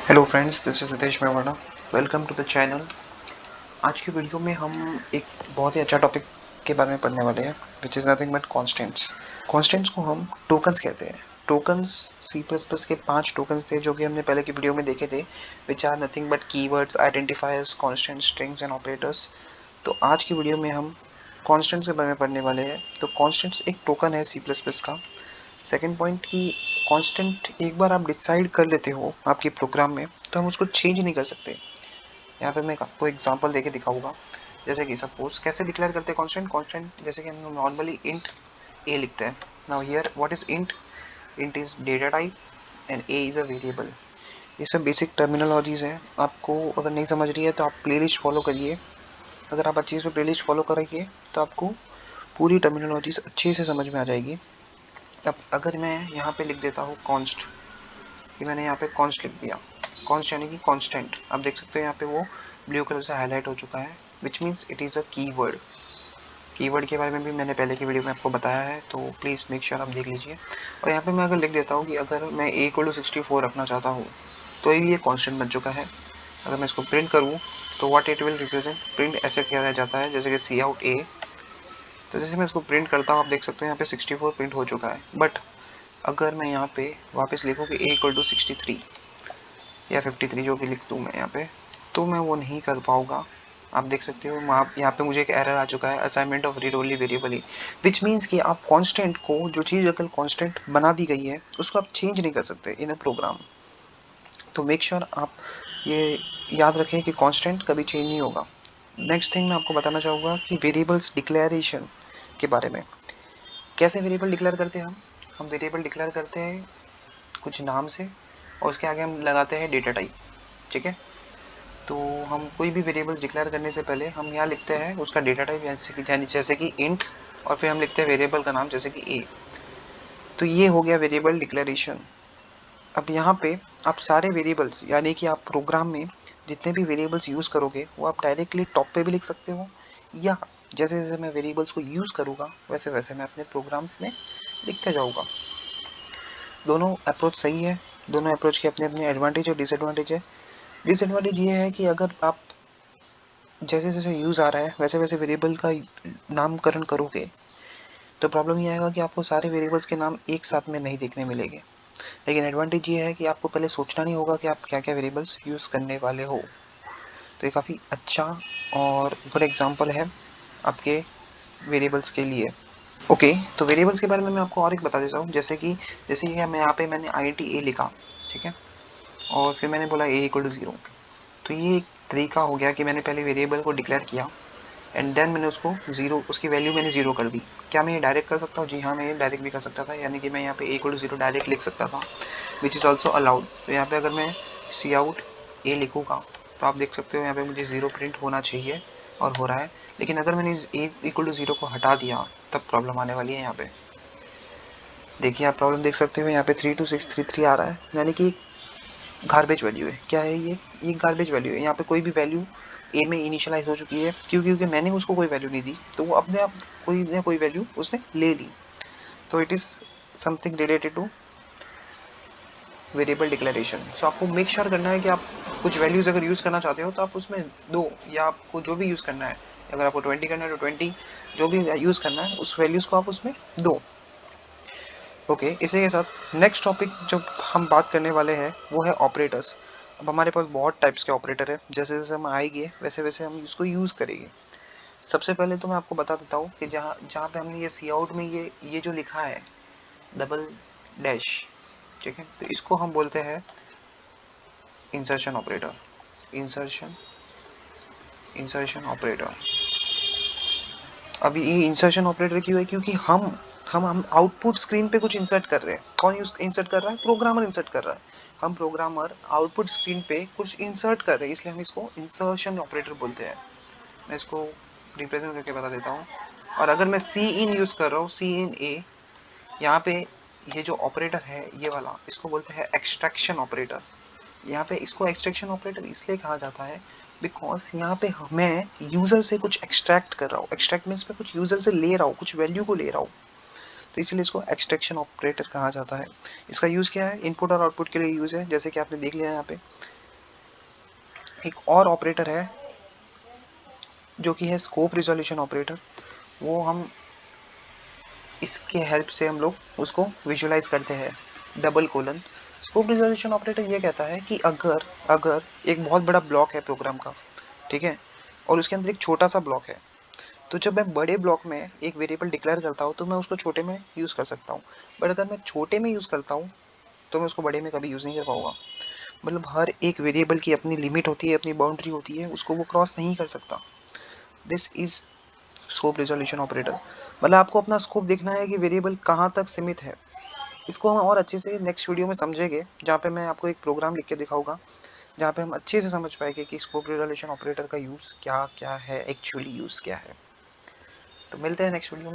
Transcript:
Hello friends, this is Hitesh Mewada. Welcome to the channel. आज की video में हम एक बहुत ही अच्छा टॉपिक के बारे में पढ़ने वाले हैं, which is nothing but constants. Constants को हम टोकन्स कहते हैं। टोकन्स सी प्लस प्लस के 5 टोकन्स थे जो कि हमने पहले की वीडियो में देखे थे, which are nothing but keywords, identifiers, constant, strings and operators. तो आज की वीडियो में हम कॉन्स्टेंट्स के बारे में पढ़ने वाले हैं। तो कॉन्स्टेंट्स एक टोकन है सी प्लस प्लस का। सेकेंड पॉइंट कि कांस्टेंट एक बार आप डिसाइड कर लेते हो आपके प्रोग्राम में, तो हम उसको चेंज नहीं कर सकते। यहाँ पे मैं आपको एग्जांपल देके दिखाऊंगा। जैसे कि सपोज कैसे डिक्लेयर करते हैं कांस्टेंट। कांस्टेंट जैसे कि हम नॉर्मली इंट ए लिखते हैं। Now here what is int? Int is data type and A is a variable. ये सब बेसिक टर्मिनोलॉजीज हैं। आपको अगर नहीं समझ रही है तो आप प्लेलिस्ट फॉलो करिए। अगर आप अच्छे से प्लेलिस्ट फॉलो करेंगे तो आपको पूरी टर्मिनोलॉजीज अच्छे से समझ में आ जाएगी। अब अगर मैं यहाँ पे लिख देता हूँ कॉन्स्ट, कि मैंने यहाँ पे कॉन्स्ट लिख दिया। कॉन्स्ट यानी कि कांस्टेंट। आप देख सकते हो यहाँ पे वो ब्लू कलर से हाईलाइट हो चुका है, which means it is a keyword. Keyword के बारे में भी मैंने पहले की वीडियो में आपको बताया है, तो प्लीज़ मेक श्योर आप देख लीजिए। और यहाँ पे मैं अगर लिख देता हूँ कि अगर मैं ए इक्वल टू 64 रखना चाहता हूँ, तो ये कॉन्स्टेंट बन चुका है। अगर मैं इसको प्रिंट करूँ तो what it will represent, print ऐसे किया जाता है जैसे कि सी आउट ए। तो जैसे मैं इसको प्रिंट करता हूँ, आप देख सकते हो यहाँ पे 64 प्रिंट हो चुका है। बट अगर मैं यहाँ पे वापस लिखूँ कि ए इक्वल टू 63 या 53 जो भी लिख दूँ मैं यहाँ पे, तो मैं वो नहीं कर पाऊँगा। आप देख सकते हो यहाँ पे मुझे एक एरर आ चुका है, assignment of read only variable. Which means कि आप कांस्टेंट को, जो चीज़ अगर कांस्टेंट बना दी गई है, उसको आप चेंज नहीं कर सकते इन अ प्रोग्राम। तो मेक श्योर आप ये याद रखें कि कांस्टेंट कभी चेंज नहीं होगा। नेक्स्ट थिंग मैं आपको बताना चाहूँगा कि वेरिएबल्स डिक्लेरेशन के बारे में। कैसे वेरिएबल डिक्लेयर करते हैं हम वेरिएबल डिक्लेयर करते हैं कुछ नाम से, और उसके आगे हम लगाते हैं डेटा टाइप। ठीक है। तो हम कोई भी वेरिएबल्स डिक्लेयर करने से पहले हम यहाँ लिखते हैं उसका डेटा टाइप, जैसे कि इंट, और फिर हम लिखते हैं वेरिएबल का नाम जैसे कि ए। तो ये हो गया वेरिएबल डिक्लेरेशन। अब यहाँ पे आप सारे वेरिएबल्स, यानी कि आप प्रोग्राम में जितने भी वेरिएबल्स यूज़ करोगे वो आप डायरेक्टली टॉप पे भी लिख सकते हो, या जैसे जैसे मैं वेरिएबल्स को यूज़ करूँगा वैसे वैसे मैं अपने प्रोग्राम्स में लिखते जाऊँगा। दोनों अप्रोच सही है। दोनों अप्रोच के अपने अपने एडवांटेज और डिसएडवांटेज है। डिसएडवांटेज ये है कि अगर आप जैसे जैसे यूज़ आ रहा है वैसे वैसे वेरिएबल का नामकरण करोगे, तो प्रॉब्लम ये आएगा कि आपको सारे वेरिएबल्स के नाम एक साथ में नहीं देखने मिलेंगे। लेकिन एडवांटेज ये है कि आपको पहले सोचना नहीं होगा कि आप क्या क्या वेरिएबल्स यूज़ करने वाले हो। तो ये काफ़ी अच्छा और गुड एग्जांपल है आपके वेरिएबल्स के लिए। ओके, तो वेरिएबल्स के बारे में मैं आपको और एक बता देता हूँ। जैसे कि मैं यहाँ पे मैंने INT A लिखा, ठीक है, और फिर मैंने बोला A इक्वल टू 0। तो ये एक तरीका हो गया कि मैंने पहले वेरिएबल को डिक्लेयर किया एंड देन मैंने उसको जीरो, उसकी वैल्यू मैंने जीरो कर दी। क्या मैं ये डायरेक्ट कर सकता हूँ? जी हाँ, मैं ये डायरेक्ट भी कर सकता था, यानी कि मैं यहाँ पे ए इक्वल टू 0 डायरेक्ट लिख सकता था, विच इज़ ऑल्सो अलाउड। तो यहाँ पे अगर मैं सी आउट ए लिखूँगा तो आप देख सकते हो यहाँ पे मुझे जीरो प्रिंट होना चाहिए और हो रहा है। लेकिन अगर मैंने ए इक्वल टू 0 को हटा दिया तब प्रॉब्लम आने वाली है। यहाँ पे देखिए, आप प्रॉब्लम देख सकते हो, यहाँ पे 32633 आ रहा है, यानी कि गार्बेज वैल्यू है। क्या है ये गार्बेज वैल्यू है। यहाँ पे कोई भी वैल्यू ए में इनिशियलाइज हो चुकी है, क्योंकि मैंने उसको कोई वैल्यू नहीं दी, तो वो अपने आप कोई ना कोई वैल्यू उसने ले ली। तो it is something related to variable declaration. So आपको मेक श्योर करना है कि आप कुछ वैल्यूज़ अगर यूज़ करना चाहते हो तो आप उसमें दो, या आपको जो भी यूज़ करना है, अगर आपको 20 करना है तो 20, जो भी यूज़ करना है उस वैल्यूज़ को आप उसमें दो। ओके, इसी के साथ नेक्स्ट टॉपिक जो हम बात करने वाले हैं वो है ऑपरेटर्स। अब हमारे पास बहुत टाइप्स के ऑपरेटर है, जैसे जैसे हम आएंगे वैसे वैसे हम इसको यूज़ करेंगे। सबसे पहले तो मैं आपको बता देता हूँ कि जहाँ जहाँ पे हमने ये सी आउट में ये जो लिखा है डबल डैश, ठीक है, तो इसको हम बोलते हैं insertion operator. Insertion insertion operator. अभी ये इंसर्शन ऑपरेटर क्यों है? क्योंकि हम आउटपुट स्क्रीन पे कुछ इंसर्ट कर रहे हैं। कौन इंसर्ट कर रहा है? प्रोग्रामर इंसर्ट कर रहा है। हम प्रोग्रामर आउटपुट स्क्रीन पे कुछ इंसर्ट कर रहे हैं, इसलिए हम इसको इंसर्शन ऑपरेटर बोलते हैं। मैं इसको रिप्रेजेंट करके बता देता हूँ। और अगर मैं सी इन यूज़ कर रहा हूँ, सी इन ए, यहाँ पे ये जो ऑपरेटर है ये वाला, इसको बोलते हैं एक्सट्रैक्शन ऑपरेटर। यहाँ पे इसको एक्सट्रैक्शन ऑपरेटर इसलिए कहा जाता है बिकॉज यहाँ पे मैं यूज़र से कुछ एक्सट्रैक्ट कर रहा हूँ। एक्सट्रैक्ट मीन्स मैं कुछ यूज़र से ले रहा हूँ, कुछ वैल्यू को ले रहा हूँ। तो इसलिए इसको एक्सट्रैक्शन ऑपरेटर कहा जाता है। इसका यूज़ क्या है, इनपुट और आउटपुट के लिए यूज़ है, जैसे कि आपने देख लिया यहाँ पे। एक और ऑपरेटर है जो कि है स्कोप रिजोल्यूशन ऑपरेटर, वो हम इसके हेल्प से हम लोग उसको विजुलाइज करते हैं। Double colon scope resolution operator ये कहता है कि अगर अगर एक बहुत बड़ा ब्लॉक है प्रोग्राम का, ठीक है, और उसके अंदर एक छोटा सा ब्लॉक है, तो जब मैं बड़े ब्लॉक में एक वेरिएबल डिक्लेयर करता हूँ तो मैं उसको छोटे में यूज़ कर सकता हूँ, बट अगर मैं छोटे में यूज़ करता हूँ तो मैं उसको बड़े में कभी यूज़ नहीं कर पाऊंगा। मतलब हर एक वेरिएबल की अपनी लिमिट होती है, अपनी बाउंड्री होती है, उसको वो क्रॉस नहीं कर सकता। This is scope resolution operator. मतलब आपको अपना स्कोप देखना है कि वेरिएबल कहाँ तक सीमित है। इसको हम और अच्छे से नेक्स्ट वीडियो में समझेंगे, जहाँ पे मैं आपको एक प्रोग्राम लिख के दिखाऊंगा, जहाँ पे हम अच्छे से समझ पाएंगे कि स्कोप रिजोल्यूशन ऑपरेटर का यूज़ क्या क्या है, एक्चुअली यूज़ क्या है। तो मिलते हैं नेक्स्ट वीडियो में।